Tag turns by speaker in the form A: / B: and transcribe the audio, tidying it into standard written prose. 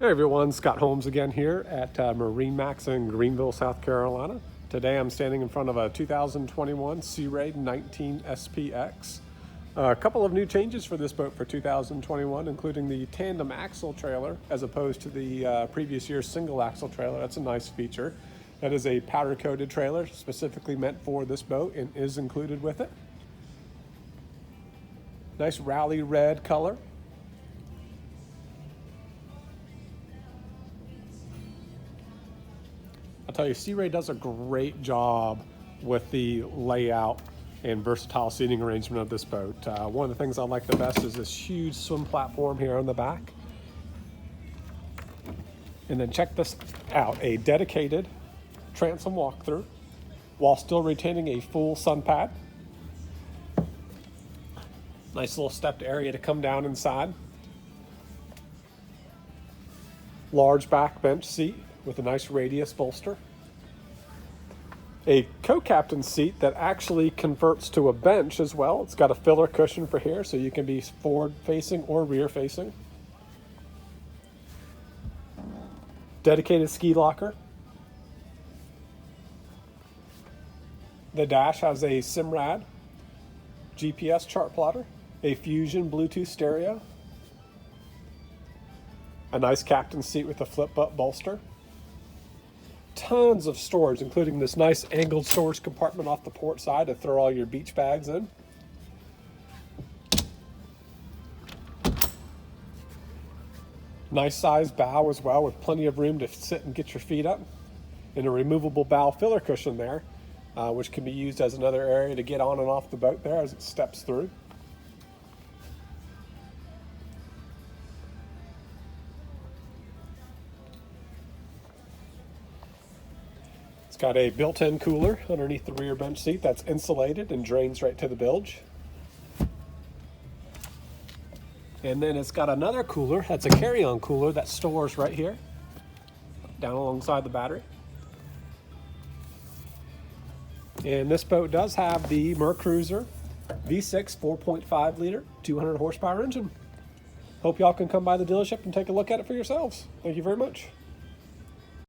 A: Hey everyone, Scott Holmes again here at MarineMax in Greenville, South Carolina. Today I'm standing in front of a 2021 Sea Ray 19 SPX. A couple of new changes for this boat for 2021, including the tandem axle trailer as opposed to the previous year's single axle trailer. That's a nice feature. That is a powder coated trailer specifically meant for this boat and is included with it. Nice rally red color. I'll tell you, Sea Ray does a great job with the layout and versatile seating arrangement of this boat. One of the things I like the best is this huge swim platform here on the back. And then check this out, a dedicated transom walkthrough while still retaining a full sun pad. Nice little stepped area to come down inside. Large back bench seat with a nice radius bolster. A co-captain seat that actually converts to a bench as well. It's got a filler cushion for here so you can be forward facing or rear facing. Dedicated ski locker. The dash has a Simrad GPS chart plotter, a Fusion Bluetooth stereo, a nice captain seat with a flip up bolster. Tons of storage, including this nice angled storage compartment off the port side to throw all your beach bags in. Nice sized bow as well, with plenty of room to sit and get your feet up. And a removable bow filler cushion there, which can be used as another area to get on and off the boat there as it steps through. It's got a built-in cooler underneath the rear bench seat that's insulated and drains right to the bilge. And then it's got another cooler that's a carry-on cooler that stores right here, down alongside the battery. And this boat does have the Mercruiser V6 4.5 liter, 200 horsepower engine. Hope y'all can come by the dealership and take a look at it for yourselves. Thank you very much.